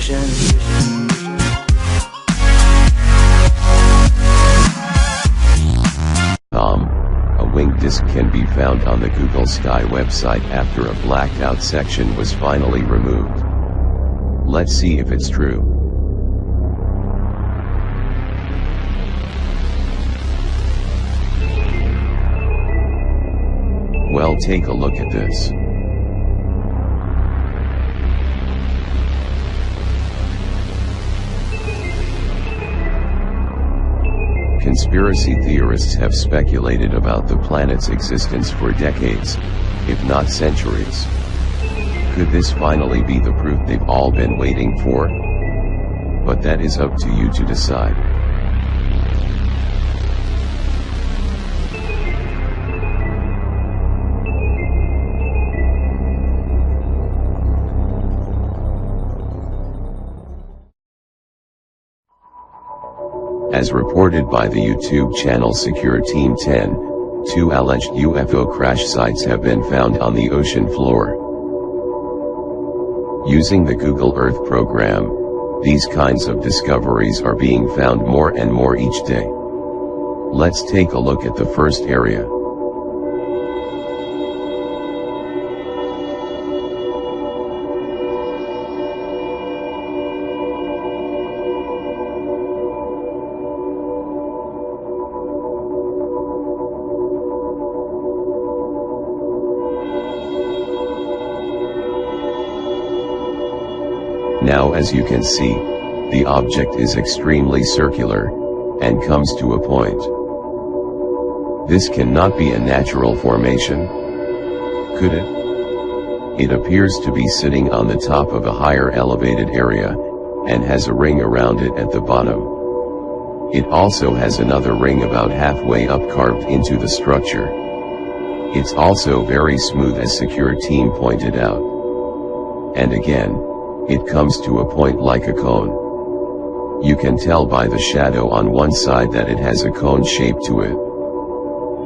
vision. A winged disc can be found on the Google Sky website after a blacked out section was finally removed. Let's see if it's true. Well, take a look at this. Conspiracy theorists have speculated about the planet's existence for decades, if not centuries. Could this finally be the proof they've all been waiting for? But that is up to you to decide. As reported by the YouTube channel Secure Team 10, 2 alleged UFO crash sites have been found on the ocean floor. Using the Google Earth program, these kinds of discoveries are being found more and more each day. Let's take a look at the first area. Now, as you can see, the object is extremely circular, and comes to a point. This cannot be a natural formation, could it? It appears to be sitting on the top of a higher elevated area, and has a ring around it at the bottom. It also has another ring about halfway up carved into the structure. It's also very smooth, as Secure Team pointed out. And again, it comes to a point like a cone. You can tell by the shadow on one side that it has a cone shape to it.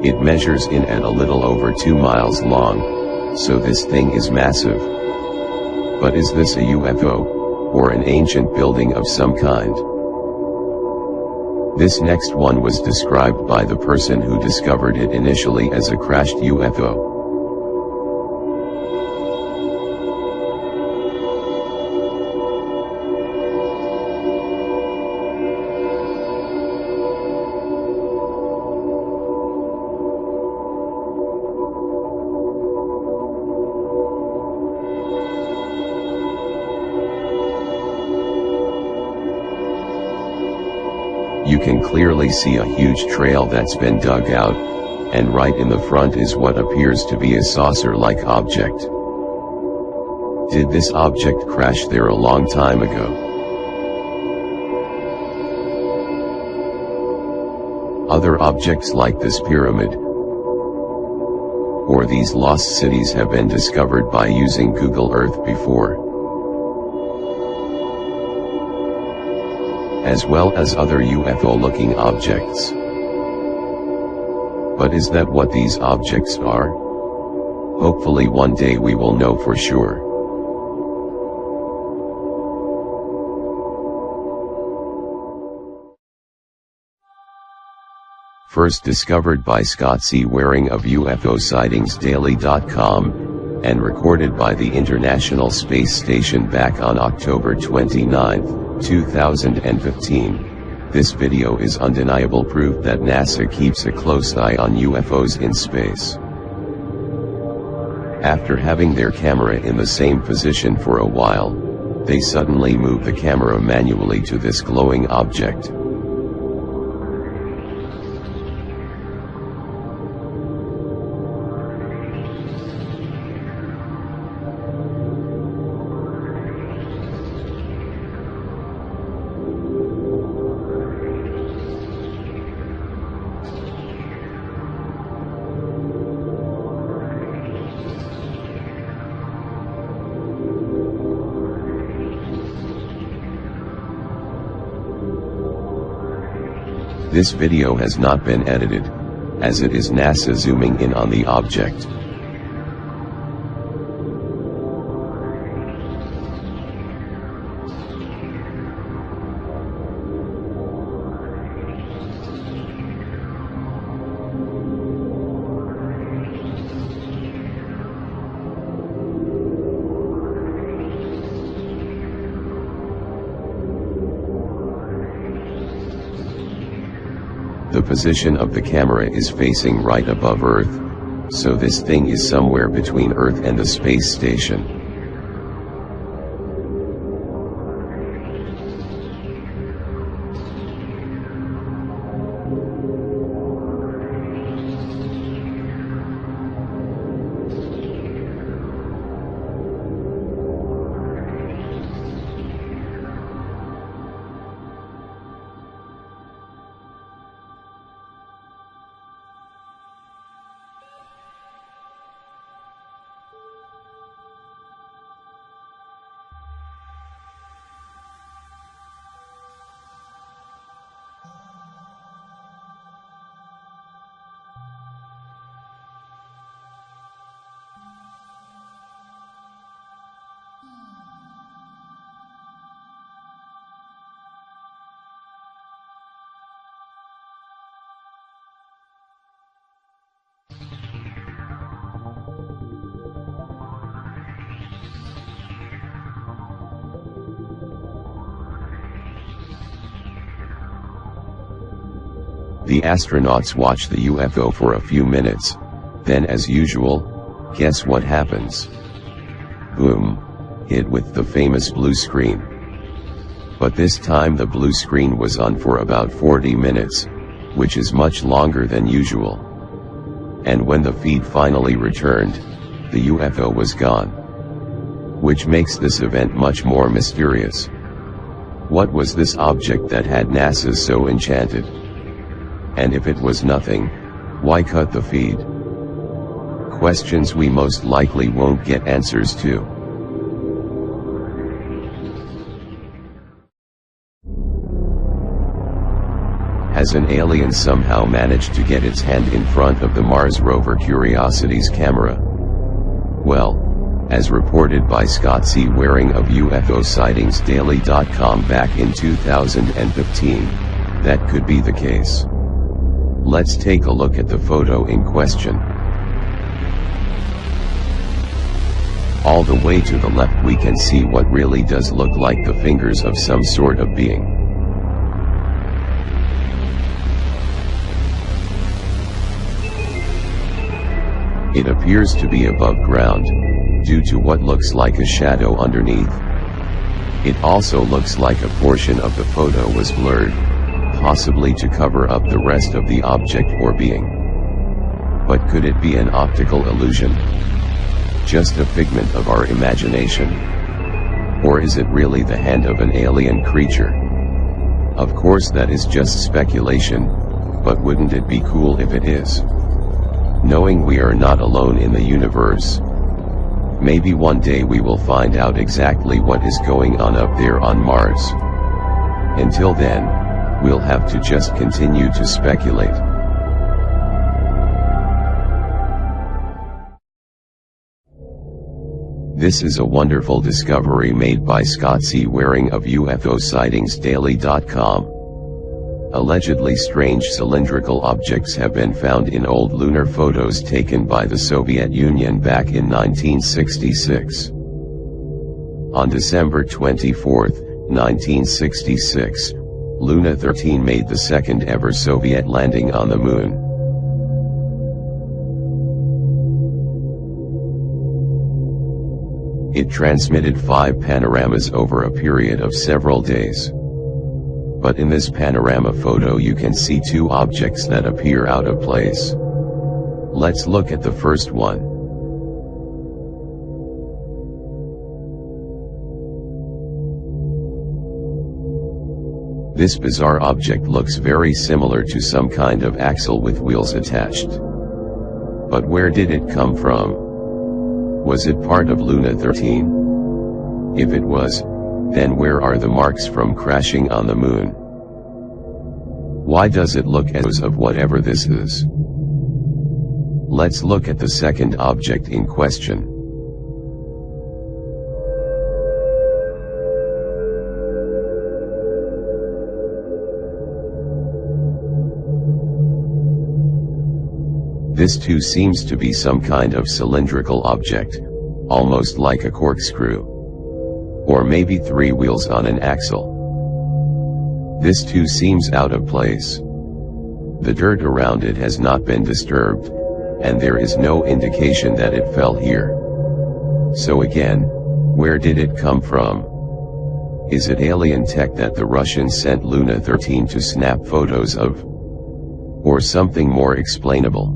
It measures in at a little over 2 miles long, so this thing is massive. But is this a UFO, or an ancient building of some kind? This next one was described by the person who discovered it initially as a crashed UFO. You can clearly see a huge trail that's been dug out, and right in the front is what appears to be a saucer-like object. Did this object crash there a long time ago? Other objects like this pyramid, or these lost cities, have been discovered by using Google Earth before, as well as other UFO-looking objects. But is that what these objects are? Hopefully one day we will know for sure. First discovered by Scott C. Waring of UFOsightingsdaily.com, and recorded by the International Space Station back on October 29, 2015, this video is undeniable proof that NASA keeps a close eye on UFOs in space. After having their camera in the same position for a while, they suddenly move the camera manually to this glowing object. This video has not been edited, as it is NASA zooming in on the object. position of the camera is facing right above Earth, so this thing is somewhere between Earth and the space station. The astronauts watch the UFO for a few minutes, then as usual, guess what happens? Boom! Hit with the famous blue screen. But this time the blue screen was on for about 40 minutes, which is much longer than usual. And when the feed finally returned, the UFO was gone. Which makes this event much more mysterious. What was this object that had NASA so enchanted? And if it was nothing, why cut the feed? Questions we most likely won't get answers to. Has an alien somehow managed to get its hand in front of the Mars rover Curiosity's camera? Well, as reported by Scott C. Waring of UFOsightingsdaily.com back in 2015, that could be the case. Let's take a look at the photo in question. All the way to the left we can see what really does look like the fingers of some sort of being. It appears to be above ground, due to what looks like a shadow underneath. It also looks like a portion of the photo was blurred, possibly to cover up the rest of the object or being. But could it be an optical illusion? Just a figment of our imagination? Or is it really the hand of an alien creature? Of course that is just speculation, but wouldn't it be cool if it is? Knowing we are not alone in the universe. Maybe one day we will find out exactly what is going on up there on Mars. Until then, we'll have to just continue to speculate. This is a wonderful discovery made by Scott C. Waring of UFOsightingsdaily.com. Allegedly strange cylindrical objects have been found in old lunar photos taken by the Soviet Union back in 1966. On December 24, 1966, Luna 13 made the second ever Soviet landing on the moon. It transmitted 5 panoramas over a period of several days. But in this panorama photo you can see 2 objects that appear out of place. Let's look at the first one. This bizarre object looks very similar to some kind of axle with wheels attached. But where did it come from? Was it part of Luna 13? If it was, then where are the marks from crashing on the moon? Why does it look as of whatever this is? Let's look at the second object in question. This too seems to be some kind of cylindrical object, almost like a corkscrew. Or maybe 3 wheels on an axle. This too seems out of place. The dirt around it has not been disturbed, and there is no indication that it fell here. So again, where did it come from? Is it alien tech that the Russians sent Luna 13 to snap photos of? Or something more explainable?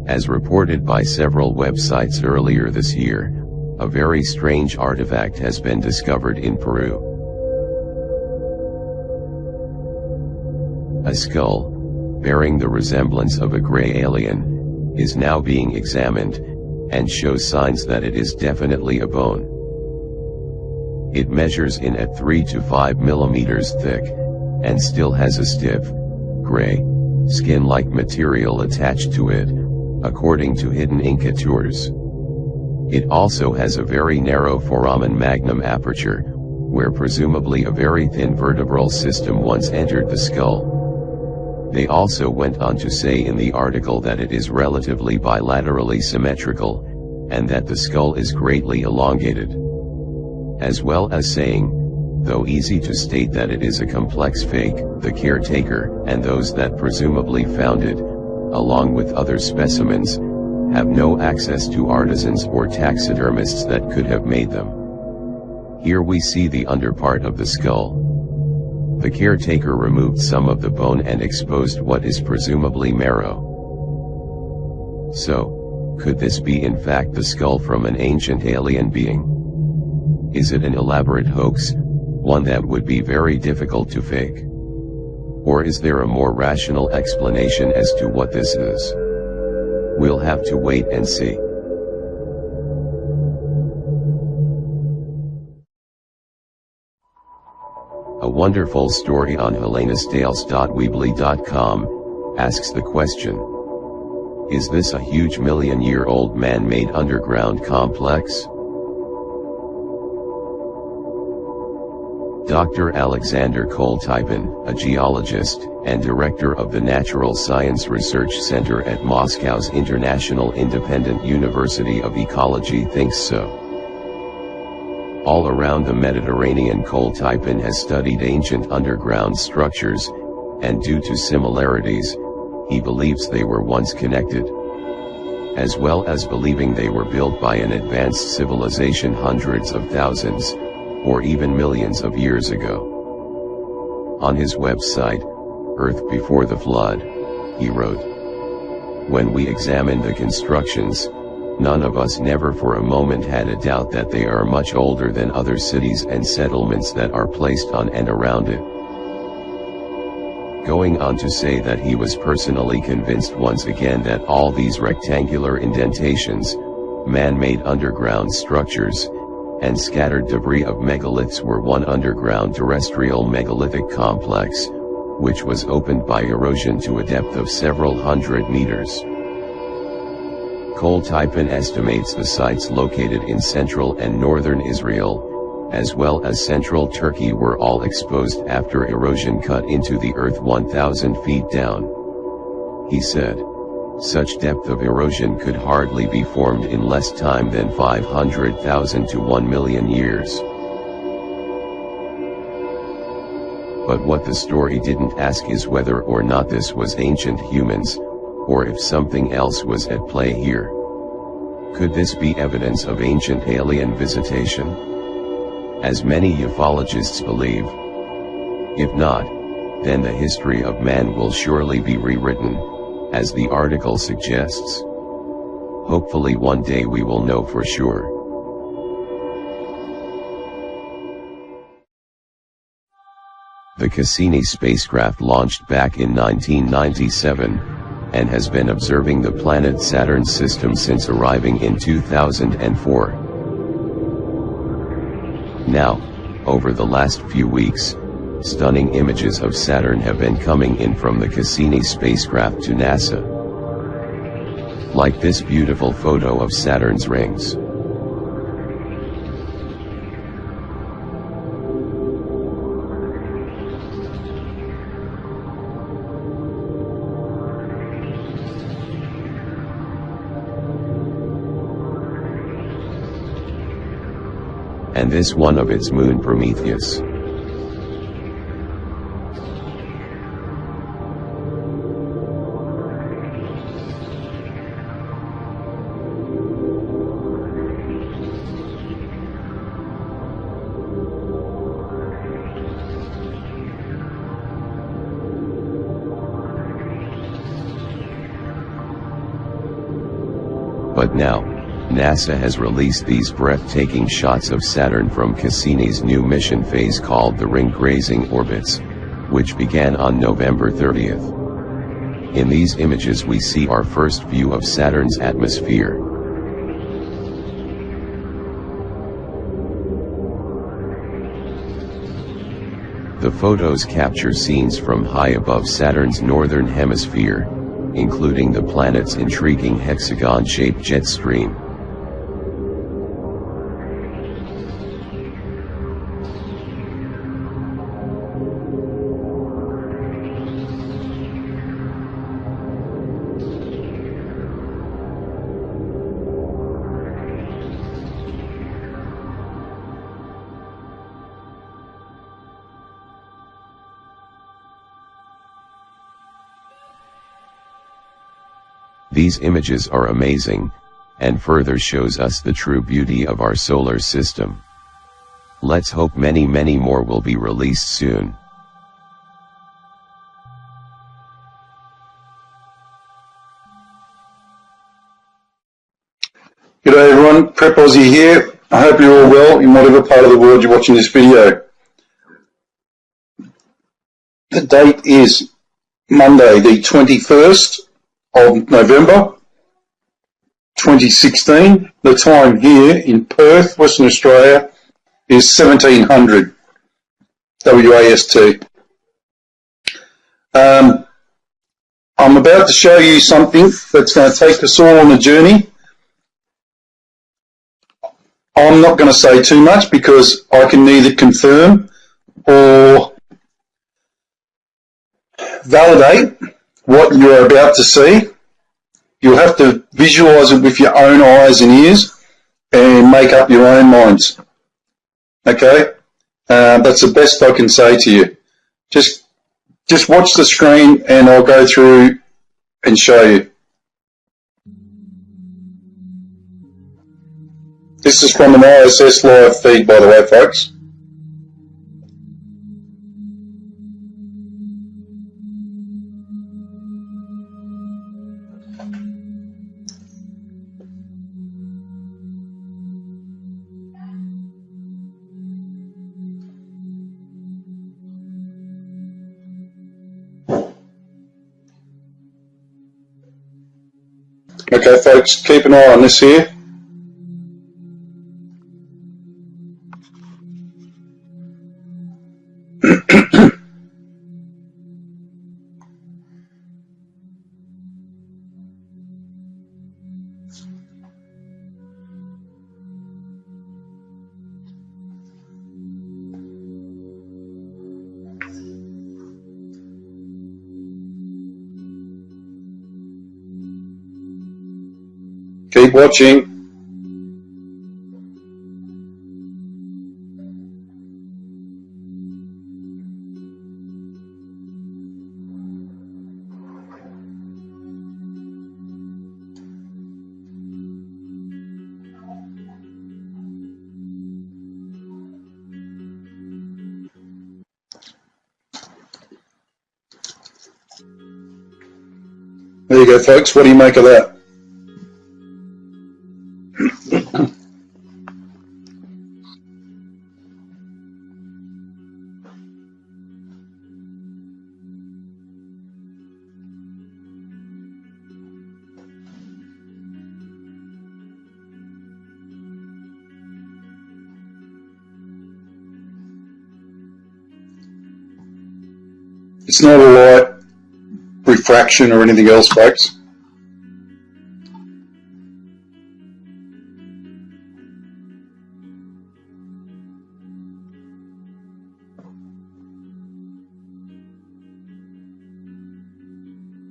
As reported by several websites earlier this year, a very strange artifact has been discovered in Peru. A skull, bearing the resemblance of a gray alien, is now being examined, and shows signs that it is definitely a bone. It measures in at 3 to 5 millimeters thick, and still has a stiff, gray, skin-like material attached to it, according to hidden Inca tours. It also has a very narrow foramen magnum aperture, where presumably a very thin vertebral system once entered the skull. They also went on to say in the article that it is relatively bilaterally symmetrical, and that the skull is greatly elongated. As well as saying, though easy to state that it is a complex fake, the caretaker, and those that presumably found it, along with other specimens, have no access to artisans or taxidermists that could have made them. Here we see the underpart of the skull. The caretaker removed some of the bone and exposed what is presumably marrow. So, could this be in fact the skull from an ancient alien being? Is it an elaborate hoax, one that would be very difficult to fake? Or is there a more rational explanation as to what this is? We'll have to wait and see. A wonderful story on helenastales.weebly.com asks the question: is this a huge million-year-old man-made underground complex? Dr. Alexander Koltypin, a geologist, and director of the Natural Science Research Center at Moscow's International Independent University of Ecology thinks so. All around the Mediterranean, Koltypin has studied ancient underground structures, and due to similarities, he believes they were once connected, as well as believing they were built by an advanced civilization hundreds of thousands, or even millions of years ago. On his website, Earth Before the Flood, he wrote, "When we examined the constructions, none of us never for a moment had a doubt that they are much older than other cities and settlements that are placed on and around it." Going on to say that he was personally convinced once again that all these rectangular indentations, man-made underground structures, and scattered debris of megaliths were one underground terrestrial megalithic complex, which was opened by erosion to a depth of several hundred meters. Koltypin estimates the sites located in central and northern Israel, as well as central Turkey, were all exposed after erosion cut into the earth 1,000 feet down. He said, such depth of erosion could hardly be formed in less time than 500,000 to 1 million years. But what the story didn't ask is whether or not this was ancient humans, or if something else was at play here. Could this be evidence of ancient alien visitation? As many ufologists believe. If not, then the history of man will surely be rewritten, as the article suggests. Hopefully one day we will know for sure. The Cassini spacecraft launched back in 1997, and has been observing the planet Saturn system since arriving in 2004. Now, over the last few weeks, stunning images of Saturn have been coming in from the Cassini spacecraft to NASA. Like this beautiful photo of Saturn's rings. and this one of its moon Prometheus. But now, NASA has released these breathtaking shots of Saturn from Cassini's new mission phase called the ring-grazing orbits, which began on November 30th. In these images we see our first view of Saturn's atmosphere. The photos capture scenes from high above Saturn's northern hemisphere, including the planet's intriguing hexagon-shaped jet stream. These images are amazing, and further shows us the true beauty of our solar system. Let's hope many more will be released soon. G'day everyone, Prep Aussie here. I hope you're all well in whatever part of the world you're watching this video. The date is Monday the 21st of November 2016. The time here in Perth, Western Australia is 1700 WAST. I'm about to show you something that's going to take us all on a journey. I'm not going to say too much because I can neither confirm or validate what you're about to see. You'll have to visualize it with your own eyes and ears and make up your own minds. Okay? That's the best I can say to you. Just watch the screen and I'll go through and show you. This is from an ISS live feed, by the way, folks. Okay, folks, keep an eye on this here. Keep watching. There you go, folks. What do you make of that? It's not a light refraction or anything else, folks.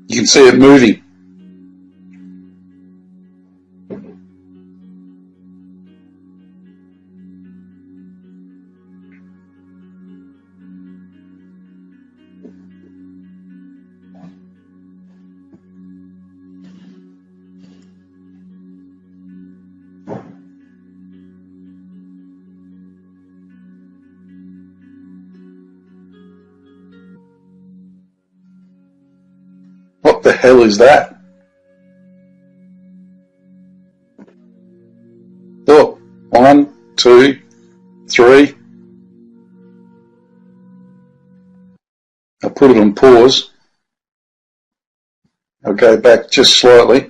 You can see it moving. What the hell is that? Look, 1, 2, 3. I'll put it on pause. I'll go back just slightly.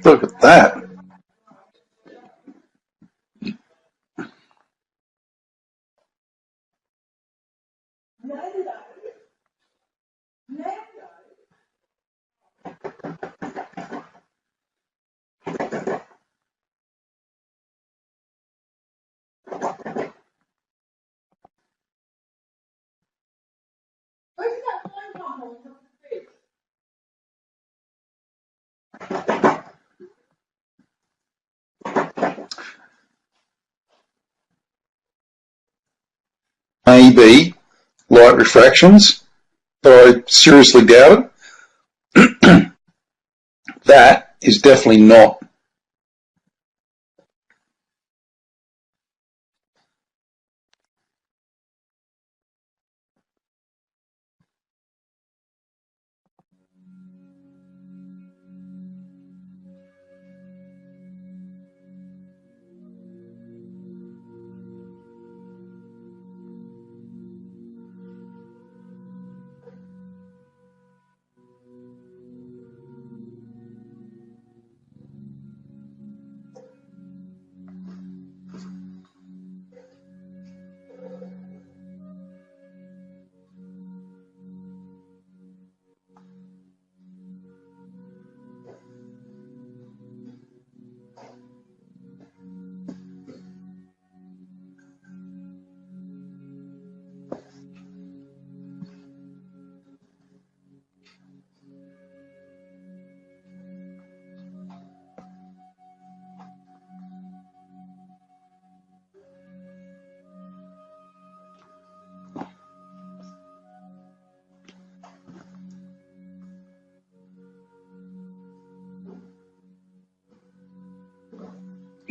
Look at that. Maybe light refractions, but I seriously doubt it. That is definitely not.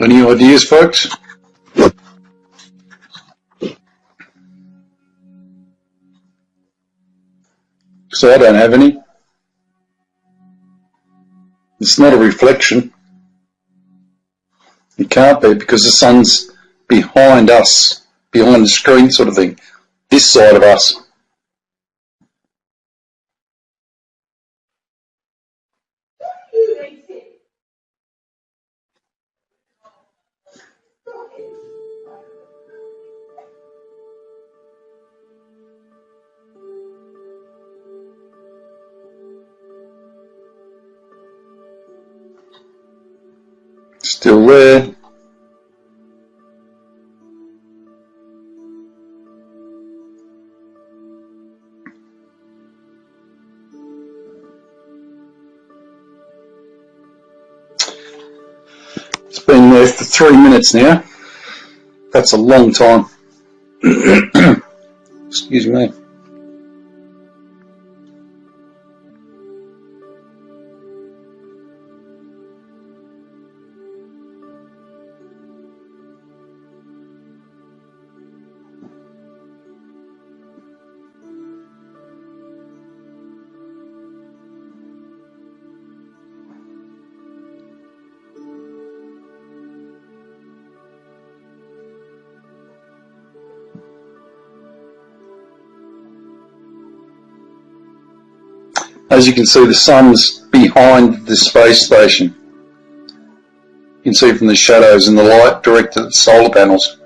Any ideas, folks? So I don't have any. It's not a reflection. It can't be because the sun's behind us, behind the screen sort of thing, this side of us. Still there. It's been there for 3 minutes now. That's a long time. Excuse me. As you can see, the sun's behind the space station. You can see from the shadows and the light directed at the solar panels.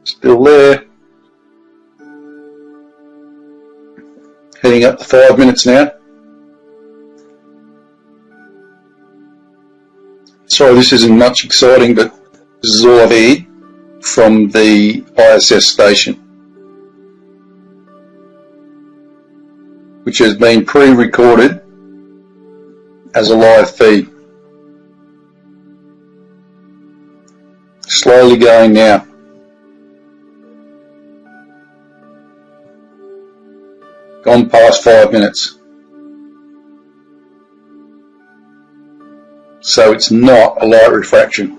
Still there. Heading up to 5 minutes now. Sorry, this isn't much exciting, but this is all I've heard from the ISS station. which has been pre-recorded as a live feed. Slowly going now. Gone past 5 minutes. So it's not a light refraction.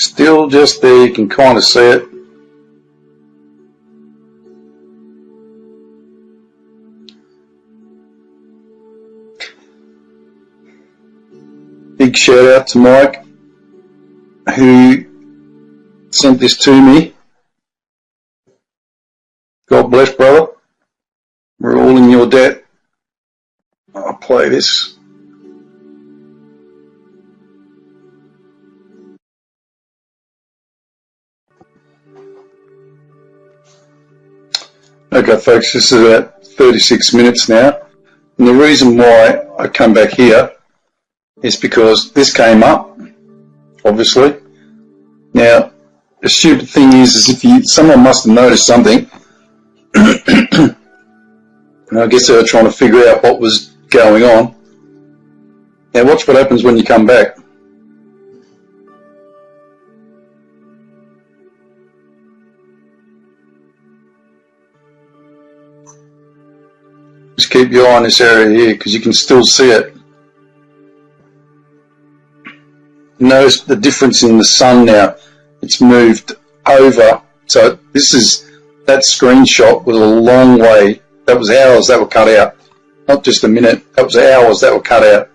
Still just there, you can kind of see it. Big shout out to Mike, who sent this to me. God bless, brother. We're all in your debt. I'll play this. Okay, folks, this is about 36 minutes now. And the reason why I come back here is because this came up, obviously. Now, the stupid thing is if someone must have noticed something, and I guess they were trying to figure out what was going on. Now, watch what happens when you come back. Just keep your eye on this area here because you can still see it. Notice the difference in the sun now. It's moved over. So that screenshot was a long way. That was hours that were cut out. Not just a minute. That was hours that were cut out.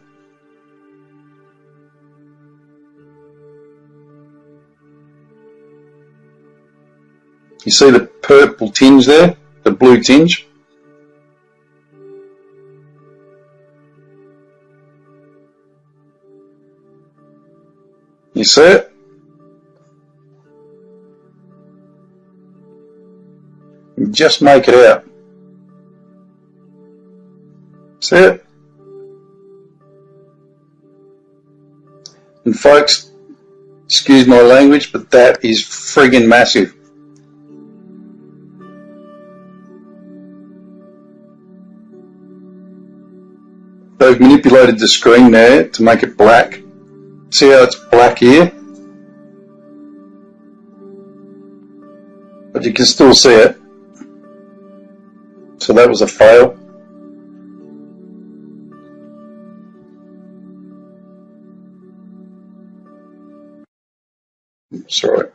You see the purple tinge there? The blue tinge? You see it? You just make it out. See it? And folks, excuse my language, but that is friggin' massive. They've manipulated the screen there to make it black. See how it's black here? But you can still see it. So that was a fail. Sorry.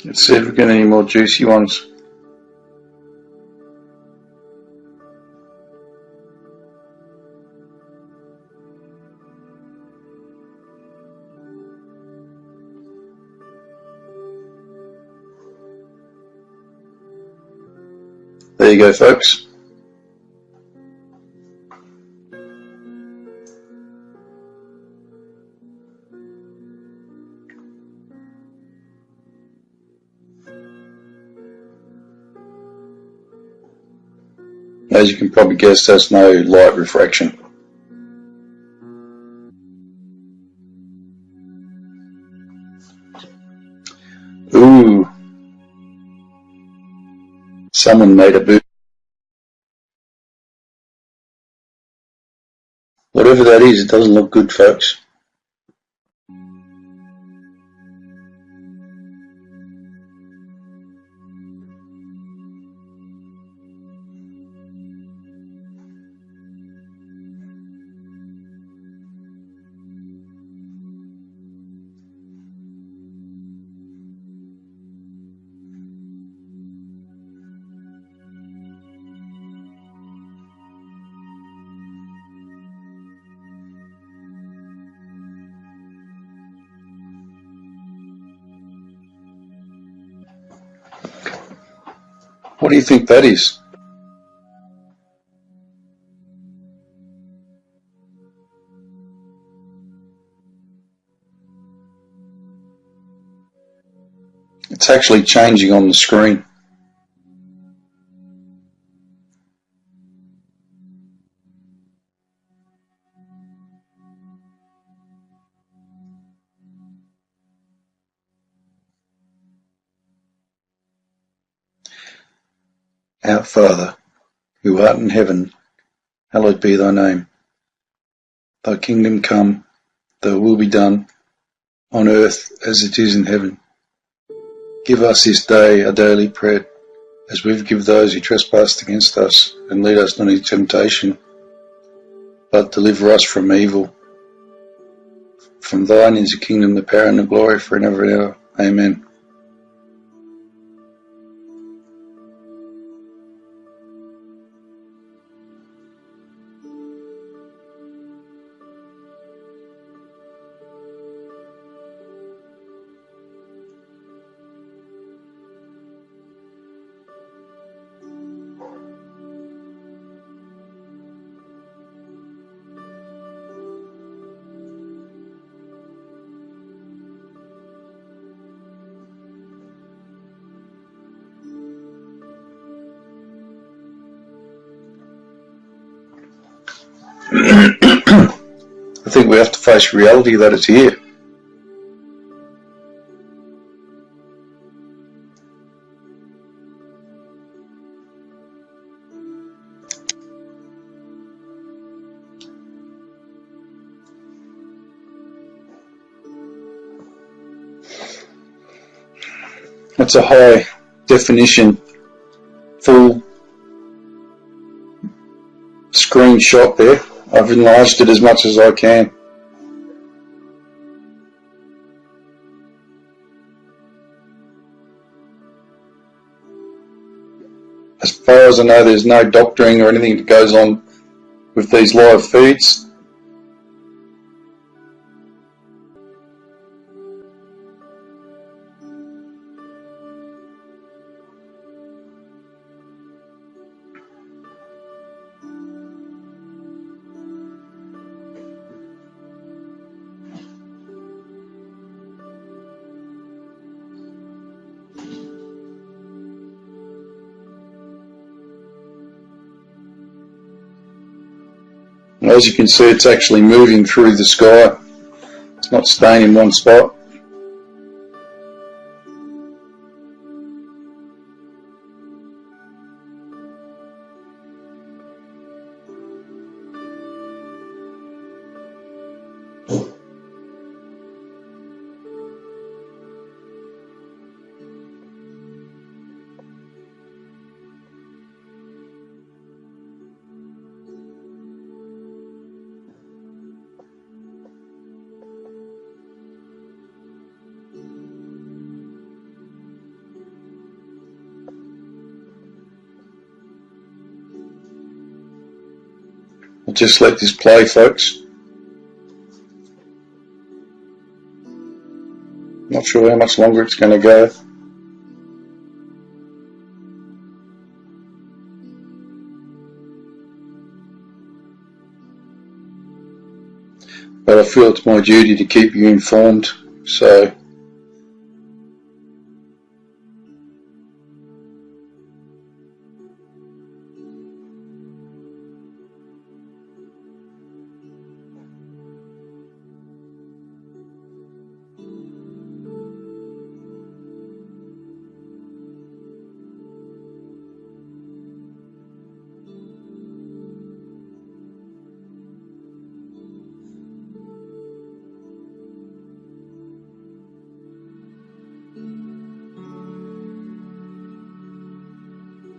Let's see if we get any more juicy ones. There you go, folks. As you can probably guess, there's no light refraction. Ooh. Someone made a boo. Whatever that is, it doesn't look good, folks. What do you think that is? It's actually changing on the screen. Our Father, who art in heaven, hallowed be thy name. Thy kingdom come, thy will be done, on earth as it is in heaven. Give us this day our daily bread, as we forgive those who trespass against us, and lead us not into temptation, but deliver us from evil. From thine is the kingdom, the power, and the glory, for ever and ever. Amen. I think we have to face reality that it's here. That's a high definition, full screenshot there. I've enlarged it as much as I can. As far as I know, there's no doctoring or anything that goes on with these live feeds. As you can see, it's actually moving through the sky. It's not staying in one spot. I'll just let this play, folks. Not sure how much longer it's going to go. But I feel it's my duty to keep you informed, so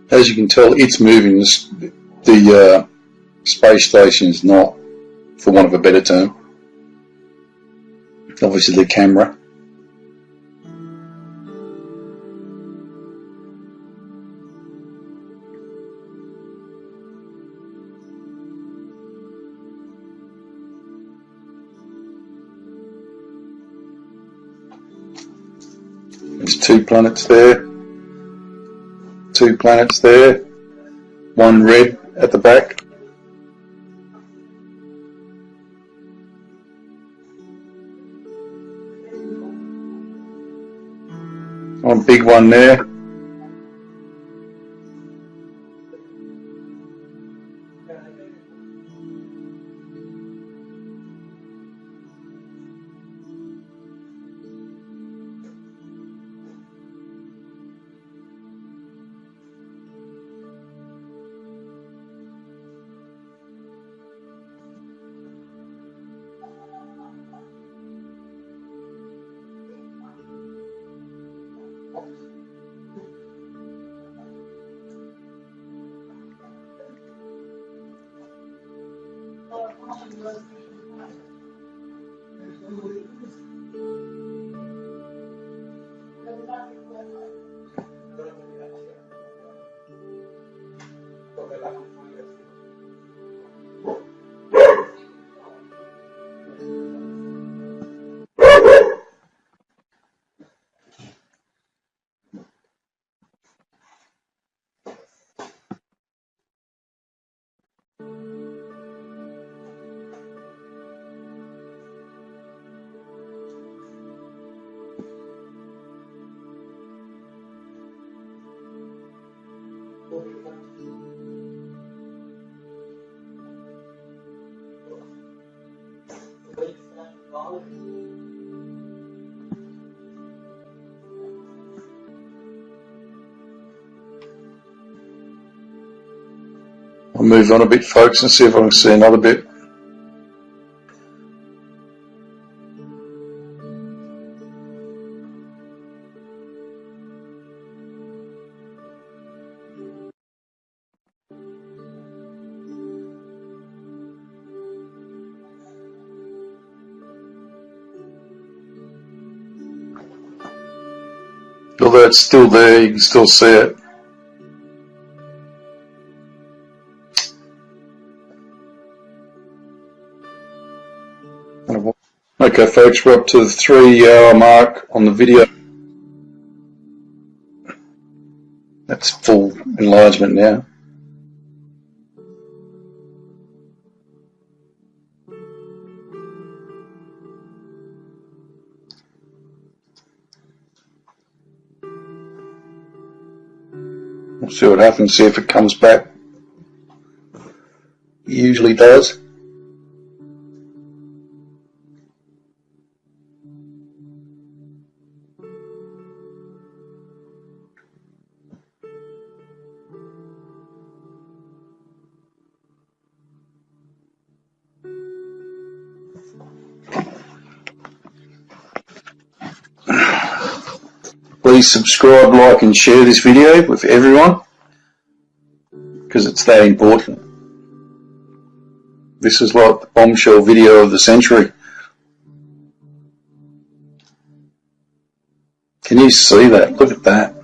as you can tell, it's moving. The space station is not, for want of a better term. Obviously the camera. There's 2 planets there. 2 planets there. 1 red at the back. One big one there. I'll move on a bit, folks, and see if I can see another bit. Although it's still there, you can still see it. Okay, folks, we're up to the 3-hour mark on the video. That's full enlargement now. We'll see what happens, see if it comes back. It usually does. Please subscribe, like and share this video with everyone, because it's that important. This is like the bombshell video of the century. Can you see that? Look at that.